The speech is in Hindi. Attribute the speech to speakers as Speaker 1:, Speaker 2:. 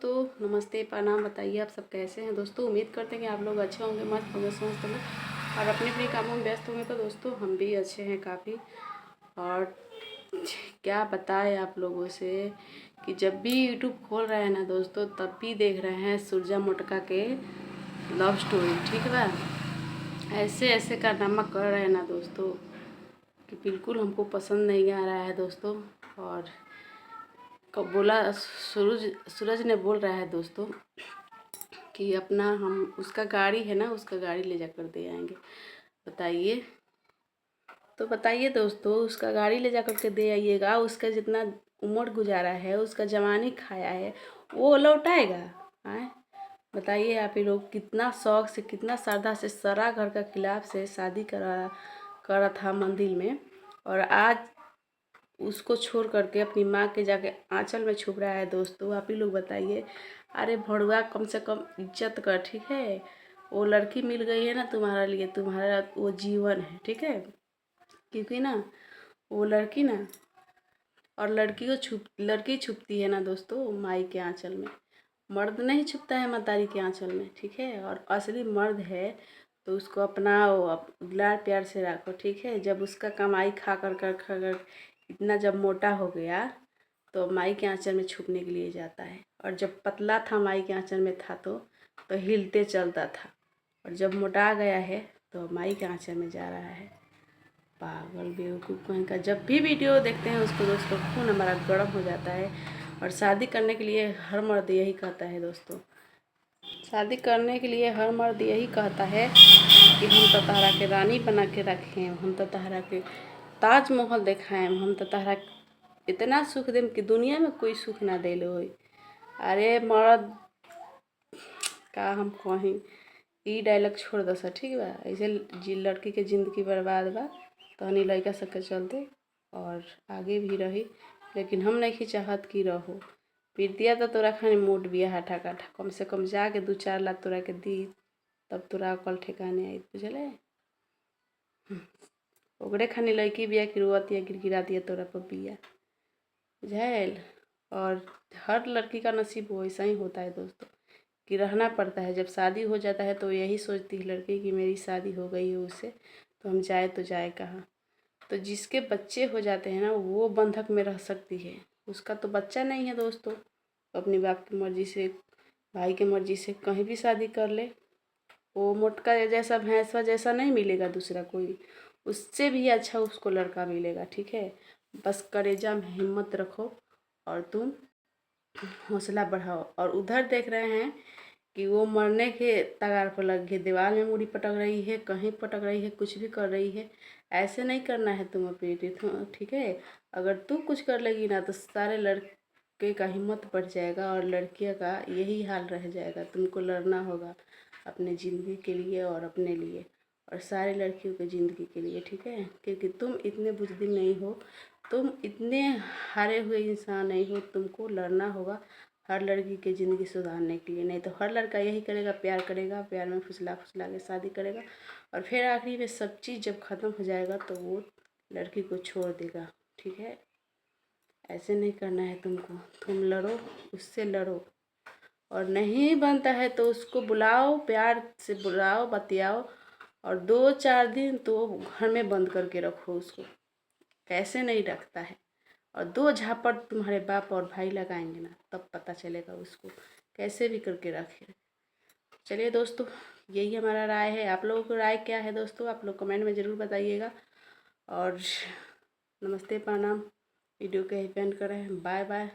Speaker 1: दोस्तों, नमस्ते प्रणाम। बताइए आप सब कैसे हैं दोस्तों। उम्मीद करते हैं कि आप लोग अच्छे होंगे, मस्त होंगे, स्वस्थ होंगे और अपने अपने कामों में व्यस्त होंगे। तो दोस्तों हम भी अच्छे हैं काफ़ी। और क्या बताएं आप लोगों से कि जब भी यूट्यूब खोल रहे हैं ना दोस्तों, तब भी देख रहे हैं सुरजा मोटका के लव स्टोरी। ठीक है, ऐसे ऐसे कारनामा कर रहे हैं ना दोस्तों कि बिल्कुल हमको पसंद नहीं आ रहा है दोस्तों। और कब बोला सूरज ने बोल रहा है दोस्तों कि अपना हम उसका गाड़ी है ना, उसका गाड़ी ले जाकर दे आएंगे। बताइए, तो बताइए दोस्तों, उसका गाड़ी ले जाकर के दे आइएगा। उसका जितना उम्र गुजारा है, उसका जवानी खाया है, वो लौटाएगा? आए बताइए आप ही लोग, कितना शौक से, कितना श्रद्धा से सरा घर का खिलाफ से शादी करा था मंदिर में, और आज उसको छोड़ करके अपनी माँ के जाके आंचल में छुप रहा है दोस्तों। आप ही लोग बताइए। अरे भड़ुआ, कम से कम इज्जत कर, ठीक है। वो लड़की मिल गई है ना तुम्हारे लिए, तुम्हारा वो जीवन है, ठीक है। क्योंकि ना वो लड़की ना, और लड़की छुपती है ना दोस्तों माई के आंचल में। मर्द नहीं छुपता है मतारी के आंचल में, ठीक है। और असली मर्द है तो उसको अपनाओ, दुलार प्यार से रखो, ठीक है। जब उसका कमाई खा कर इतना जब मोटा हो गया तो माई के आंचल में छुपने के लिए जाता है। और जब पतला था माई के आंचल में था तो हिलते चलता था। और जब मोटा गया है तो माई के आंचल में जा रहा है। पागल बेवकूफ़ कहीं का। जब भी वीडियो देखते हैं उसको दोस्तों, खून हमारा गर्म हो जाता है। और शादी करने के लिए हर मर्द यही कहता है दोस्तों, शादी करने के लिए हर मर्द यही कहता है कि हम तो तहरा के रानी बना के रखें, हम तो तहरा के ताजमहल दिखाएं, हम तो तहरा इतना सुख देम कि दुनिया में कोई सुख ना दे लो। अरे मर्द का हम कहीं ई डायलॉग छोड़ दो सर, ठीक बा। ऐसे जी लड़की के ज़िंदगी बर्बाद बा तहनी लड़का सबके चलते, और आगे भी रही। लेकिन हम नहीं चाहत कि रहो। प्रीतिया तो तोरा खानी मूड बिया हठा काठा, कम से कम जाके 2-4 लाख तोरा के दी, तब तोरा अकल ठिकाने आई, बुझले। ओकरे खानी लड़की बिया कि रोवतिया गिड़गिड़ा दिया तोरा पर बिया, बुझाइल। और हर लड़की का नसीब वैसा ही होता है दोस्तों कि रहना पड़ता है। जब शादी हो जाता है तो यही सोचती है लड़की कि मेरी शादी हो गई है उससे, तो हम जाए तो जाए कहाँ। तो जिसके बच्चे हो जाते हैं ना, वो बंधक में रह सकती है। उसका तो बच्चा नहीं है दोस्तों, अपनी बाप की मर्जी से, भाई की मर्जी से कहीं भी शादी कर ले। वो मोटका जैसा, भैंसवा जैसा नहीं मिलेगा दूसरा कोई, उससे भी अच्छा उसको लड़का मिलेगा, ठीक है। बस कलेजा में हिम्मत रखो और तुम हौसला बढ़ाओ। और उधर देख रहे हैं कि वो मरने के कगार पर लग गई, दीवार में मुड़ी पटक रही है, कहीं पटक रही है, कुछ भी कर रही है। ऐसे नहीं करना है तुम अपनी, ठीक है। अगर तू कुछ कर लेगी ना तो सारे लड़के का हिम्मत बढ़ जाएगा और लड़कियों का यही हाल रह जाएगा। तुमको लड़ना होगा अपने ज़िंदगी के लिए और अपने लिए और सारे लड़कियों की ज़िंदगी के लिए, ठीक है। क्योंकि तुम इतने बुज़दिल नहीं हो, तुम इतने हारे हुए इंसान नहीं हो। तुमको लड़ना होगा हर लड़की की ज़िंदगी सुधारने के लिए। नहीं तो हर लड़का यही करेगा, प्यार करेगा, प्यार में फुसला फुसला के शादी करेगा, और फिर आखिरी में सब चीज़ जब ख़त्म हो जाएगा तो वो लड़की को छोड़ देगा, ठीक है। ऐसे नहीं करना है तुमको। तुम लड़ो, उससे लड़ो, और नहीं बनता है तो उसको बुलाओ, प्यार से बुलाओ, बतियाओ, और 2-4 दिन तो घर में बंद करके रखो उसको। कैसे नहीं रखता है। और 2 झापड़ तुम्हारे बाप और भाई लगाएंगे ना, तब पता चलेगा उसको, कैसे भी करके रखे। चलिए दोस्तों, यही हमारा राय है। आप लोगों को राय क्या है दोस्तों, आप लोग कमेंट में ज़रूर बताइएगा। और नमस्ते प्रणाम। वीडियो को यहीं पे एंड कर रहे हैं। Bye bye.